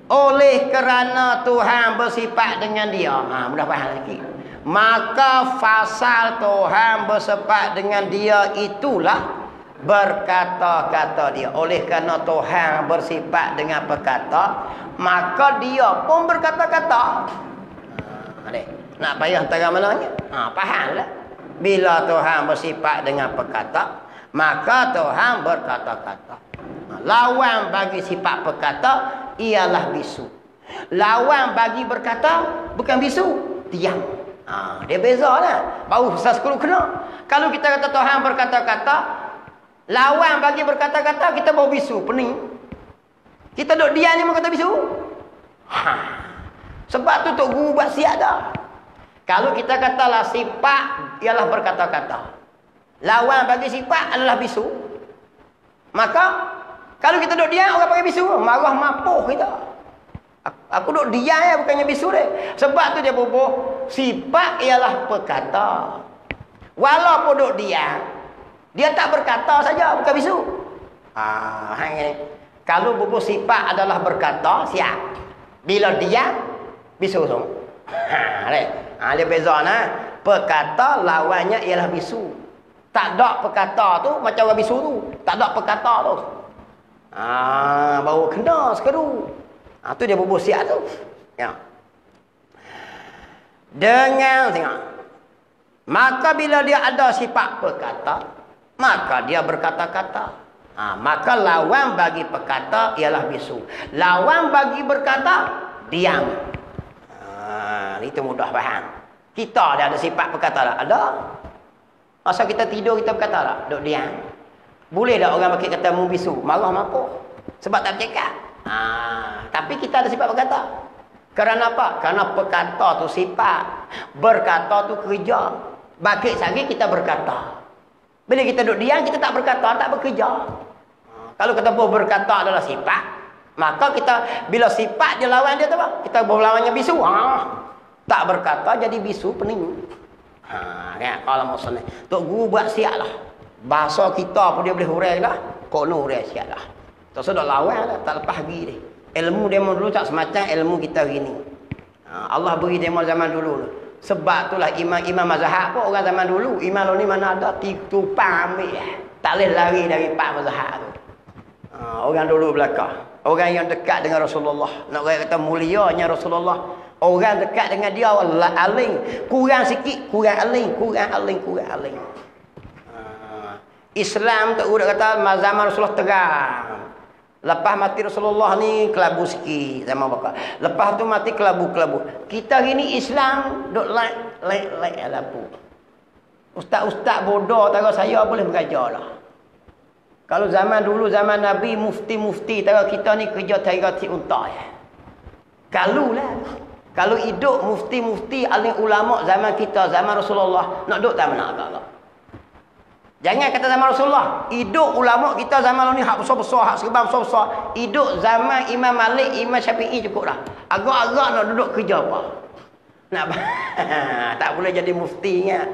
Oleh kerana Tuhan bersifat dengan dia. Mudah faham lagi. Maka fasal Tuhan bersifat dengan dia itulah berkata-kata dia. Oleh kerana Tuhan bersifat dengan perkata, maka dia pun berkata-kata. Nak payah antara mananya? Fahamlah. Bila Tuhan bersifat dengan perkata, maka Tuhan berkata-kata. Lawan bagi sifat perkata ialah bisu. Lawan bagi berkata bukan bisu, diam. Dia beza lah. Baru besar sekolah kena. Kalau kita kata Tuhan berkata-kata, lawan bagi berkata-kata, kita bawa bisu, pening. Kita duduk diam ni kata bisu. Sebab tu tok guru buat siap dah. Kalau kita katalah sifat ialah berkata-kata, lawan bagi sifat adalah bisu. Maka kalau kita duduk diam, orang pakai bisu, marah mapuh kita. Aku duduk diam ya, bukannya bisu dia. Sebab tu dia bubuh sifat ialah perkata. Walaupun duduk diam, dia tak berkata saja, bukan bisu. Kalau buku sifat adalah berkata, siap. Bila diam, bisu semua. Dia beza nah. Perkata lawannya ialah bisu. Tak ada perkata tu macam orang bisu tu. Tak ada perkata tu. Baru kena sekedu. Tu dia bubuh siap tu. Ya. Dengan tengok. Maka bila dia ada sifat perkata, maka dia berkata-kata. Maka lawan bagi perkata ialah bisu. Lawan bagi berkata, diam. Itu mudah faham. Kita ada sifat berkata tak? Ada. Masa kita tidur kita berkata tak? Duduk diam. Boleh tak orang pakai kata mu bisu? Marah mampu. Sebab tak bercakap. Tapi kita ada sifat berkata. Kerana apa? Kerana perkata tu sifat. Berkata tu kerja. Bakit sehari kita berkata. Bila kita duduk diam kita tak berkata, tak bekerja. Kalau kita berkata adalah sifat, maka kita bila sifat dia lawan dia tu apa? Kita berlawannya bisu. Tak berkata jadi bisu pening. Kan kalau mau senang. Tok guru buat siaplah. Bahasa kita pun dia boleh hurai dah. Kono hurai siaplah. Tak sudah lawan dah, tak lepas pergi dia. Ilmu demo dulu tak semacam ilmu kita hari ni. Allah beri demo zaman dulu. Sebab itulah imam-imam mazhab pun orang zaman dulu. Imam lo ni mana ada tupang ambil. Tak boleh lari dari pak mazhab tu. Orang dulu belakang. Orang yang dekat dengan Rasulullah. Nak kata mulianya Rasulullah. Orang dekat dengan dia aling. Kurang sikit, kurang aling. Islam tak udah kata zaman Rasulullah terang. Lepas mati Rasulullah ni kelabu sikit zaman bakar. Lepas tu mati kelabu-kelabu. Kita hari ni Islam duk like lampu. Ustaz-ustaz bodoh tahu saya boleh belajar lah. Kalau zaman dulu zaman Nabi mufti-mufti tahu kita ni kerja tairati unta ya. Kalau hidup mufti-mufti alim ulama zaman kita zaman Rasulullah nak duduk tak mana agak. Jangan kata zaman Rasulullah. Hidup ulama kita zaman ni hak besar-besar, hak serban besar-besar. Hidup zaman Imam Malik, Imam Syafi'i cukup dah. Agak-agak nak duduk kerja apa? Nak tak boleh jadi mufti ingat.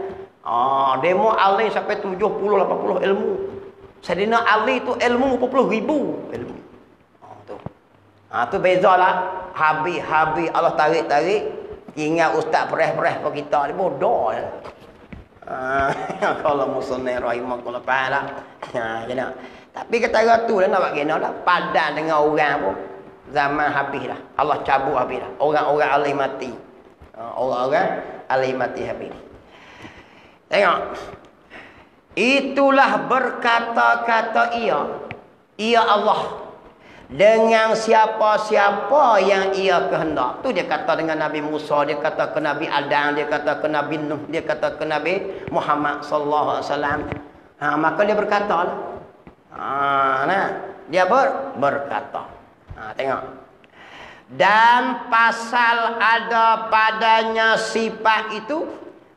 Demo alim sampai 70 80 ilmu. Sayyidina Ali tu ilmu 40,000 ilmu. Tu bezalah. Habis Allah tarik-tarik. Ingat ustaz pereh-pereh apa kita ni bodoh. Kalau musnah rahimahullah ta'ala. Tapi kata tu dah nak buat kena dah. Padan dengan orang pun zaman habis dah. Allah cabut habis dah. Orang-orang alih mati. Orang-orang alih mati habis. Tengok. Itulah berkata-kata ia Allah. Dengan siapa-siapa yang ia kehendak. Tu dia kata dengan Nabi Musa, dia kata ke Nabi Adam, dia kata ke Nabi Nuh, dia kata ke Nabi Muhammad sallallahu alaihi wasallam. Maka dia berkata lah. Dia berkata. Tengok. Dan pasal ada padanya sifat itu,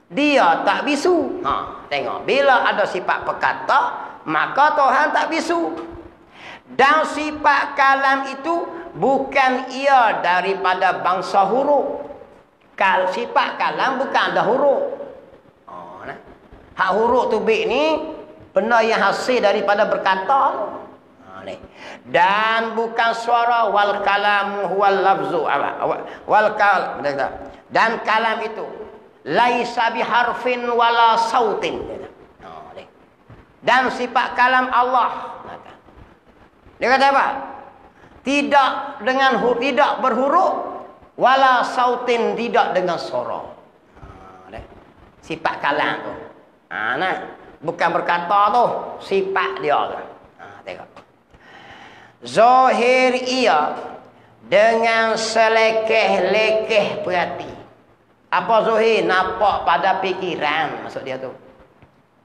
dia tak bisu. Tengok. Bila ada sifat perkata, maka Tuhan tak bisu. Dan sifat kalam itu bukan ia daripada bangsa huruf. Sifat kalam bukan ada huruf. Hak huruf tu bik ni benda yang hasil daripada berkata. Dan bukan suara wal kalam huwal lafzu. Dan kalam itu laisa biharfin wala sautin. Dan sifat kalam Allah. Dia kata apa? Tidak dengan tidak berhuruf wala sautin, tidak dengan suara. Sifat kalam tu. Bukan berkata tu, sifat dia tu. Tengok. Zahir ia dengan selekeh-lekeh perhati. Apa zahir? Nampak pada fikiran, maksud dia tu.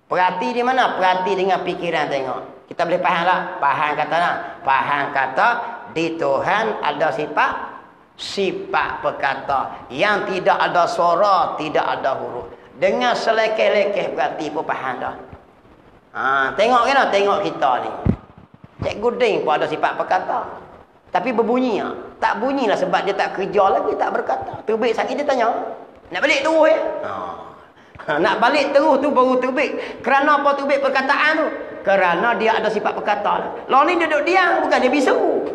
Perhati di mana? Perhati dengan fikiran, tengok. Kita boleh faham tak? Faham kata nak? Faham kata di Tuhan ada sifat perkata yang tidak ada suara, tidak ada huruf. Dengan selekeh-lekeh berarti pun faham dah. Tengok kan? Tengok kita ni. Cikgu Ding pun ada sifat perkata. Tapi berbunyi. Tak bunyilah sebab dia tak kerja lagi, tak berkata. Terbit sakit dia tanya. Nak balik terus ya? Nak balik terus tu baru terbit. Kerana apa terbit perkataan tu? Kerana dia ada sifat perkata. Lalu ni duduk diam, bukan dia bisu.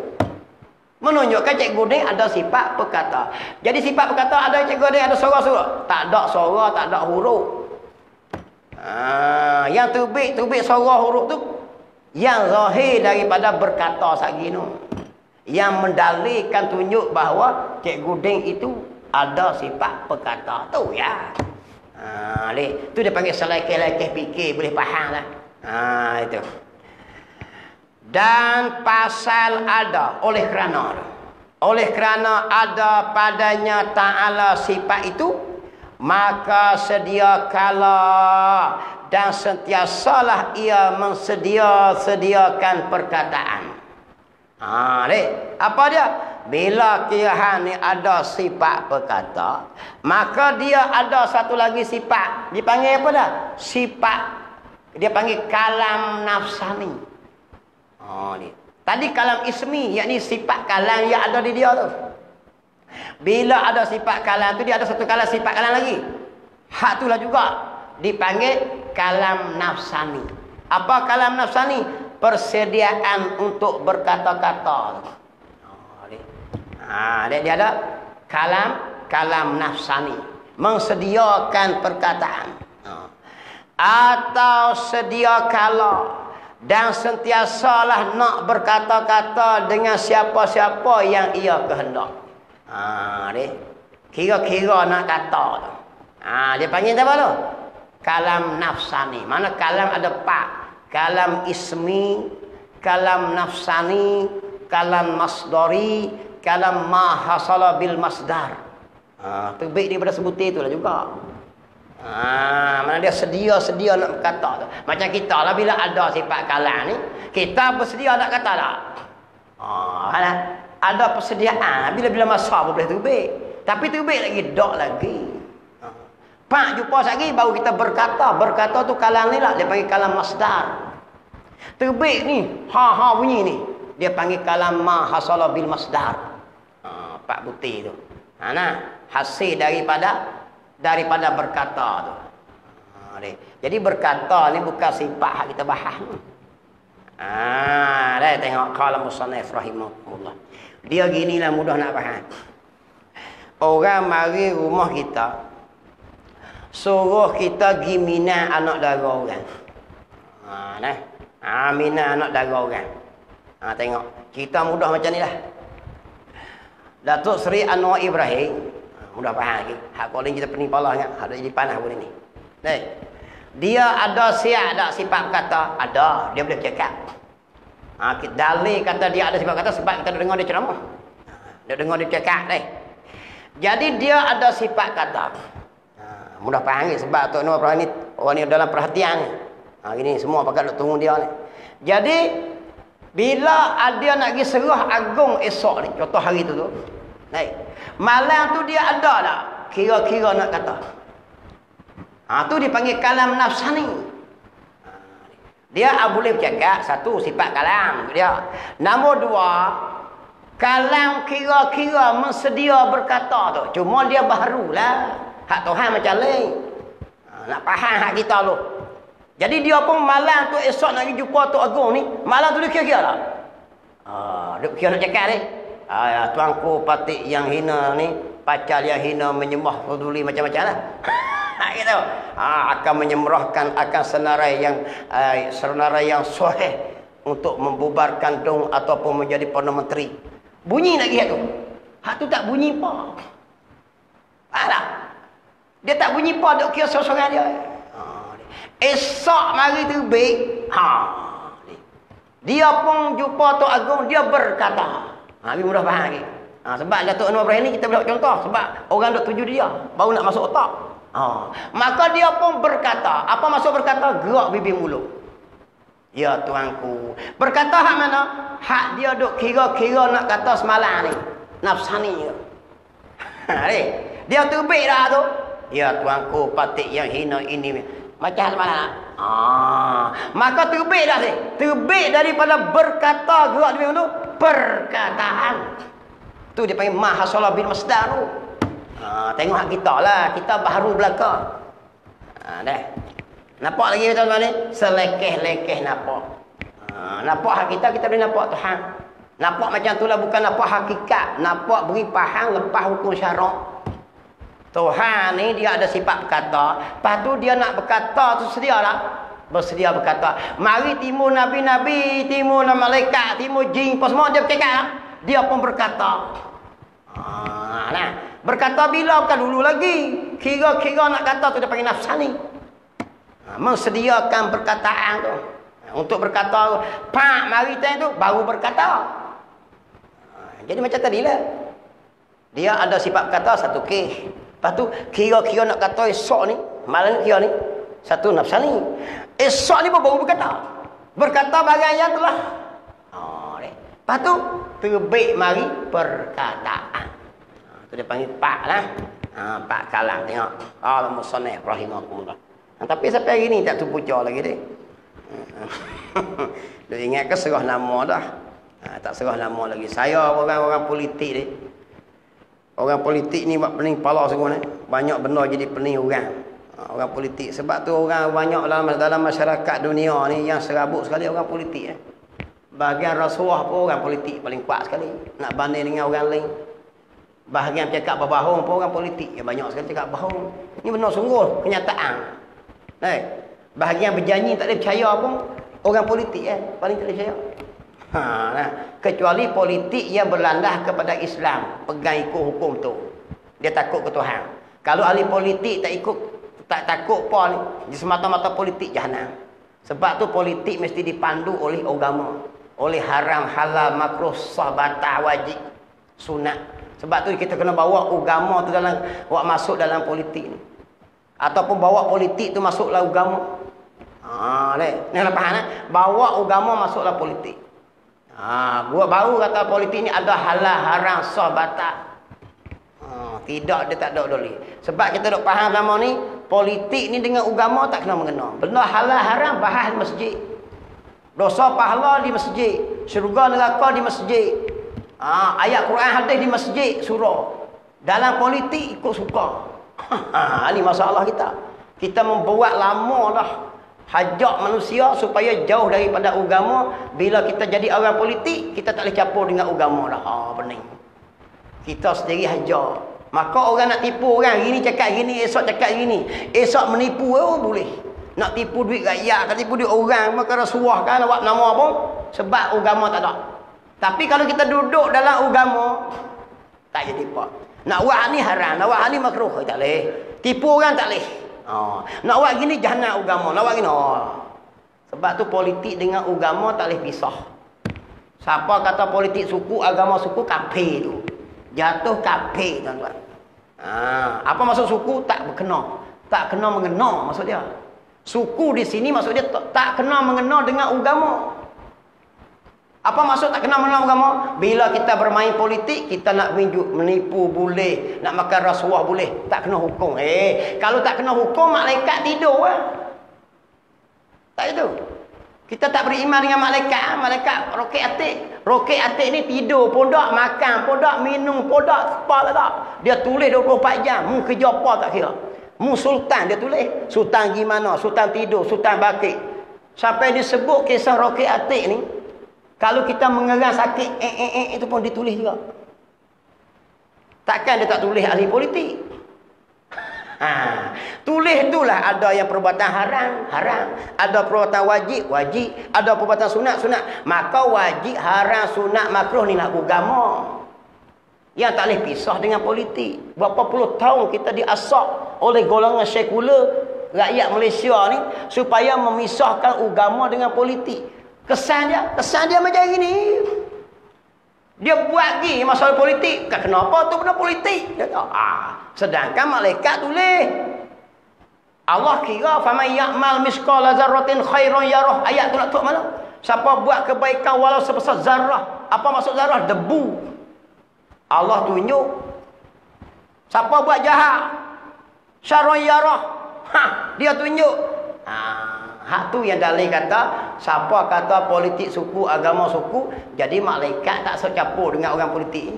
Menunjukkan cikgu ni ada sifat perkata. Jadi sifat perkata ada cikgu ni ada suara-suara. Tak ada suara, tak ada huruf. Yang tubik suara huruf tu yang zahir daripada berkata sagino. Yang mendalilkan tunjuk bahawa cikgu Ding itu ada sifat perkata tu ya. Tu dia panggil selekeh-lekeh fikir, boleh faham lah. Itu. Dan pasal ada oleh kerana ada padanya Ta'ala sifat itu, maka sedia kala dan sentiasalah ia sediakan perkataan. Apa dia? Bila Tuhan ni ada sifat perkata, maka dia ada satu lagi sifat. Dipanggil apa dah? Sifat. Dia panggil kalam nafsani. Tadi kalam ismi, yakni sifat kalam yang ada di dia tu. Bila ada sifat kalam tu, dia ada satu kalam sifat kalam lagi. Hak itulah juga dipanggil kalam nafsani. Apa kalam nafsani? Persediaan untuk berkata-kata. Dia ada kalam nafsani, mengsediakan perkataan. Atau sedia kala dan sentiasalah nak berkata-kata dengan siapa-siapa yang ia kehendak. Kira-kira nak kata tu. Dia panggil apa tu? Kalam nafsani. Mana kalam ada pak. Kalam ismi, kalam nafsani, kalam masdari, kalam ma hasala bil masdar. Terbit daripada sebutir itulah juga. Mana dia sedia nak berkata tu. Macam kita lah bila ada sifat kalam ni, kita bersedia nak kata tak? Ada persediaan. Bila masa boleh terbit. Tapi terbit lagi, dok lagi. Pak jumpa lagi baru kita berkata. Berkata tu kalam ni lah, dia panggil kalam masdar. Terbit ni, bunyi ni, dia panggil kalam ma hasala bil masdar. Pak butir tu. Hasil daripada berkata tu. Jadi berkata ni bukan sifat hak kita bahas ni. Dah tengok kalam musannif rahimahullah. Dia ginilah mudah nak faham. Orang mari rumah kita, suruh kita pergi minat anak dara orang. Minat anak dara orang. Tengok, cerita mudah macam ni lah. Datuk Seri Anwar Ibrahim, mudah faham lagi. Hak calling kita pening pala ingat, ada jadi panah pun ni. Dia ada siap tak sifat kata? Ada, dia boleh bercakap. Dalil kata dia ada sifat kata sebab kita dengar dia ceramah. Dia dengar dia cakap Jadi dia ada sifat kata. Mudah faham ni sebab Tok Nur Ibrahim ni orang ni dalam perhatian ni. Gini semua pakai duk tunggu dia ni. Jadi bila dia nak pergi serah agung esok ni, contoh hari tu malam tu dia ada tak kira-kira nak kata. Tu dipanggil kalam nafsani. Dia boleh bercakap, satu sifat kalam dia. Nombor dua, kalam kira-kira mensedia berkata tu. Cuma dia barulah. Hak Tuhan macam lain. Nak faham hak kita tu. Jadi dia pun malam tu esok nak pergi jumpa Tok Agung ni, malam tu dia kira-kira tak? Dia kira nak cakap ni. Tuanku patik yang hina ni, pacal yang hina menyembah peduli macam-macam lah. Gitu. Akan menyemrahkan akan senarai yang sahih untuk membubarkan dong ataupun menjadi Perdana Menteri. Bunyi lagi hak tu. Hak tu tak bunyi apa. Faham? Dia tak bunyi apa duk kira seorang dia. Esok mari terbit. Dia pun jumpa Tok Agung, dia berkata. Lebih mudah faham lagi. Sebab Datuk Anwar Ibrahim ni kita boleh contoh. Sebab orang duk tuju dia. Baru nak masuk otak. Maka dia pun berkata. Apa maksud berkata? Gerak bibir mulut. Ya tuanku. Berkata hak mana? Hak dia duk kira-kira nak kata semalam ni. Nafsani. Dia terbit dah tu. Ya tuanku patik yang hina ini. Macam semalam. Maka terbit dah ni. Terbit daripada berkata gerak bibir mulut. Perkataan. Tu dia panggil mahasala bil masdar tu. Tengok hak kita lah. Kita baru belakang. Dah. Nampak lagi tuan-tuan ni? Selekeh-lekeh nampak. Nampak hak kita boleh nampak Tuhan. Nampak macam itulah bukan nampak hakikat. Nampak beri faham lepas hukum syarak. Tuhan ni dia ada sifat berkata. Lepas tu dia nak berkata tu sedia tak? Bersedia berkata. Mari timur Nabi-Nabi, timur malaikat, timur jin, apa semua dia bercakap tak? Dia pun berkata. Nah. Berkata bila bukan dulu lagi. Kira-kira nak kata tu dia panggil nafsani. Mensediakan perkataan tu. Untuk berkata, pak mari tu baru berkata. Jadi macam tadilah. Dia ada sifat berkata satu kes. Lepas tu kira-kira nak kata esok ni, malam kira ni, satu nafsani. Esok ni pun baru berkata. Berkata bagian yang telah. Lepas tu terbit mari perkataan. Tu dia panggil pak lah. Pak kalang tengok. Al-Musannif rahimahullah. Tapi sampai hari ni tak tu pucuk lagi dia. Dia ingat ke serah nama dah. Tak serah nama lagi. Saya orang-orang politik ni. Orang politik ni buat pening kepala semua ni. Banyak benda jadi pening orang. Orang politik. Sebab tu orang banyak dalam masyarakat dunia ni yang serabut sekali orang politik. Bahagian rasuah pun orang politik paling kuat sekali. Nak banding dengan orang lain. Bahagian cakap berbohong pun orang politik. Yang banyak sekali cakap bohong. Ini benar sungguh kenyataan. Bahagian berjanji tak boleh percaya pun orang politik paling tak boleh percaya. Kecuali politik yang berlandah kepada Islam, pegang ikut hukum tu. Dia takut ke Tuhan. Kalau ahli politik tak ikut, tak takut apa ni, semata-mata politik jahanam. Sebab tu politik mesti dipandu oleh agama, oleh haram, halal, makruh, sah, batal, wajib, sunat. Sebab tu kita kena bawa agama tu dalam masuk dalam politik ni. Ataupun bawa politik tu masuklah agama. Ni lepas bawa agama masuklah politik. Buat baru kata politik ni ada halal, haram, sah, batal. Tidak, dia tak ada boleh. Sebab kita dok faham selama ni, politik ni dengan agama tak kena mengena. Benda halal, haram bahas di masjid. Dosa pahala di masjid. Syurga neraka di masjid. Ayat Quran hadis di masjid, surah. Dalam politik ikut suka. Ini masalah kita. Kita membuat lama dah hajak manusia supaya jauh daripada agama. Bila kita jadi orang politik, kita tak boleh campur dengan agama dah. Bening. Kita sendiri hajak. Maka orang nak tipu orang, gini cakap gini, esok cakap gini. Esok menipu boleh. Nak tipu duit rakyat, nak tipu duit orang, maka rasuah kan awak nama pun sebab agama tak ada. Tapi kalau kita duduk dalam agama, tak jadi apa. Nak buat ni haram, nak buat ni makruh, tak boleh. Tipu orang tak boleh. Nak buat gini jahanam agama, nak buat gini. Sebab tu politik dengan agama tak boleh pisah. Siapa kata politik suku, agama suku, kafir tu. Jatuh kafir tuan-tuan. Apa maksud suku? Tak berkena. Tak kena mengena maksud dia. Suku di sini maksud dia tak kena mengena dengan agama. Apa maksud tak kena mengena agama? Bila kita bermain politik, kita nak menipu boleh, nak makan rasuah boleh, tak kena hukum. Kalau tak kena hukum, malaikat tidur tak itu. Kita tak beriman dengan malaikat. Malaikat roket atik. Roket atik ni tidur pun tak, makan pun tak, minum pun tak, apa tak. Dia tulis 24 jam. Mu kerja apa tak kira. Mu sultan dia tulis. Sultan gimana? Sultan tidur, sultan bakit. Sampai disebut kisah roket atik ni. Kalau kita mengerang sakit, itu pun ditulis juga. Takkan dia tak tulis ahli politik? Tulis itulah ada yang perbuatan haram, haram. Ada perbuatan wajib, wajib. Ada perbuatan sunat, sunat. Maka wajib, haram, sunat, makruh ni lah agama. Yang tak boleh pisah dengan politik. Berapa puluh tahun kita diasak oleh golongan sekular rakyat Malaysia ni supaya memisahkan agama dengan politik. Kesan dia macam gini. Dia buat lagi masalah politik. Kenapa tu benda politik? Dia tahu. Sedangkan malaikat tulis. Allah kira faman ya'mal misqala zarratin khairan yarah. Ayat tu nak tahu mana? Siapa buat kebaikan walau sebesar zarah. Apa maksud zarah? Debu. Allah tunjuk. Siapa buat jahat? Syarran yarah. Dia tunjuk. Hak tu yang dalil kata, siapa kata politik suku, agama suku, jadi malaikat tak secampur dengan orang politik.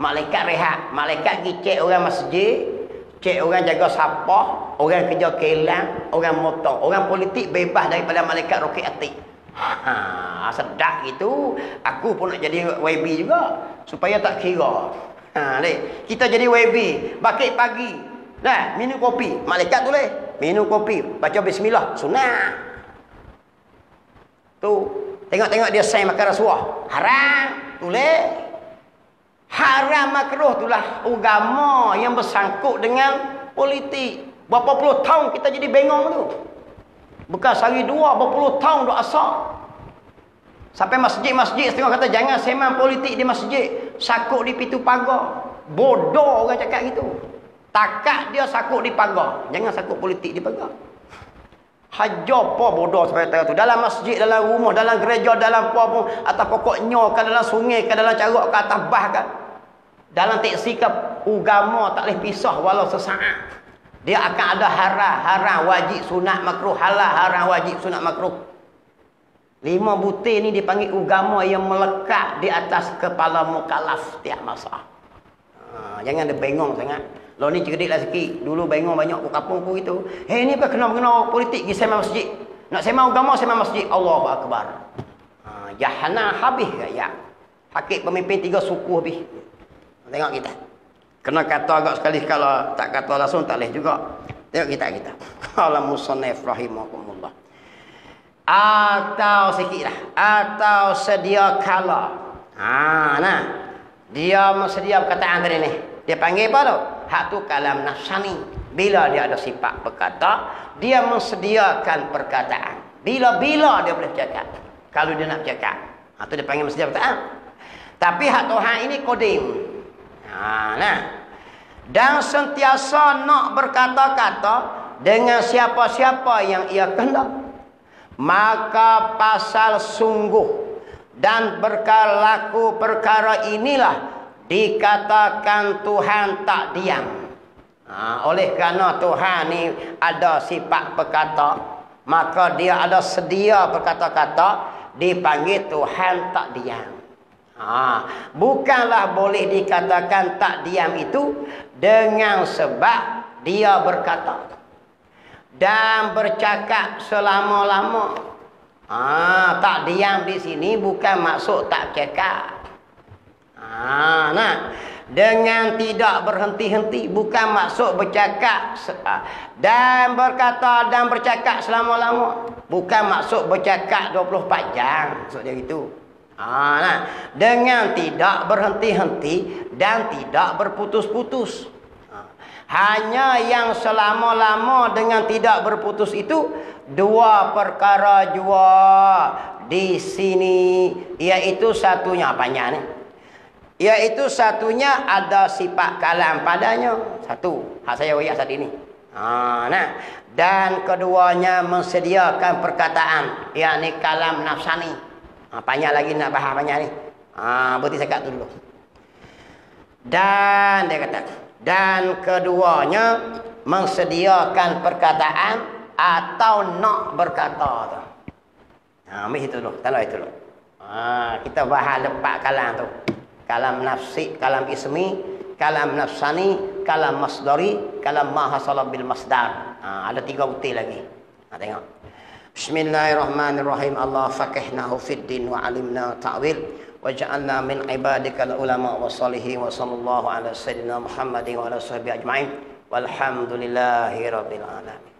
Malaikat rehat, malaikat pergi cek orang masjid, cek orang jaga sapah, orang kerja kelang, orang motor. Orang politik bebas daripada malaikat roket atik. Sedap gitu. Aku pun nak jadi YB juga supaya tak kira. Kita jadi YB, bakit pagi. Nah, minum kopi. Malaikat tulis, minum kopi, baca bismillah, sunnah. Tu, tengok-tengok dia sign makan rasuah. Haram, tulis. Haram makruh itulah agama yang bersangkut dengan politik. Berapa puluh tahun kita jadi bengong tu. Bukan sehari dua, berpuluh tahun duk asal. Sampai masjid-masjid setengah kata jangan sembang politik di masjid. Sakut di pintu pagar. Bodoh orang cakap gitu. Takat dia sakut di pagar. Jangan sakut politik di pagar. Hajar apa bodoh sampai tu. Dalam masjid, dalam rumah, dalam gereja, dalam apa pun. Atas pokok nyor ke, dalam sungai ke, dalam caruk ke, atas bah ke. Dalam teksi ke, agama tak boleh pisah walau sesaat. Dia akan ada haram wajib sunat makruh, halal haram wajib sunat makruh. 5 butir ni dipanggil agama yang melekat di atas kepala mukallaf tiap masa. Jangan dia bengong sangat. Lo ni cerdik lah sikit. Dulu bengong banyak ke kampung pun gitu. Hei ni apa kena politik pergi sembang masjid. Nak sembang agama sembang masjid. Allahu akbar. Jahanam habis gaya. Hakik pemimpin 3 suku habis. Tengok kita. Kena kata agak sekali kalau tak kata langsung tak boleh juga. Tengok kita. Qala musannif rahimakumullah. Atau sikit lah. Atau sedia kala. Nah. Dia sedia perkataan tadi ni. Dia panggil apa tu? Hak tu kalam nafsani. Bila dia ada sifat berkata, dia mensediakan perkataan. Bila-bila dia boleh cakap. Kalau dia nak cakap. Tu dia panggil mensedia perkataan. Tapi hak Tuhan ini kodim. Dan sentiasa nak berkata-kata dengan siapa-siapa yang ia kehendak, maka pasal sungguh dan berlaku perkara inilah dikatakan Tuhan tak diam. Oleh kerana Tuhan ni ada sifat berkata, maka dia ada sedia berkata-kata, dipanggil Tuhan tak diam. Bukanlah boleh dikatakan tak diam itu dengan sebab dia berkata dan bercakap selama-lama. Tak diam di sini bukan maksud tak cakap. Dengan tidak berhenti-henti bukan maksud bercakap dan berkata dan bercakap selama-lama, bukan maksud bercakap 24 jam. Maksud dia gitu. Dengan tidak berhenti-henti dan tidak berputus-putus. Hanya yang selama-lama dengan tidak berputus itu 2 perkara jua di sini, iaitu satunya apanya ni? Iaitu satunya ada sifat kalam padanya. Satu, hak saya wayak saat ini. Dan keduanya mensediakan perkataan, yakni kalam nafsani. Banyak lagi nak bahas banyak ni. Berarti saya kat tu dulu. Dan dia kata, dan keduanya mensediakan perkataan atau nak berkata tu. Ambil itu dulu, tahu itu dulu. Kita bahas lepas kalam tu. Kalam nafsi, kalam ismi, kalam nafsani, kalam masdari, kalam ma hasala bil masdar. Ada 3 butir lagi. Tengok. Bismillahirrahmanirrahim. Allah faqihnahu fid din wa alimna ta'wil waj'alna min ibadikal ulama wa salihin wa sallallahu ala sayyidina Muhammadin wa ala sahbihi ajma'in walhamdulillahi rabbil alamin.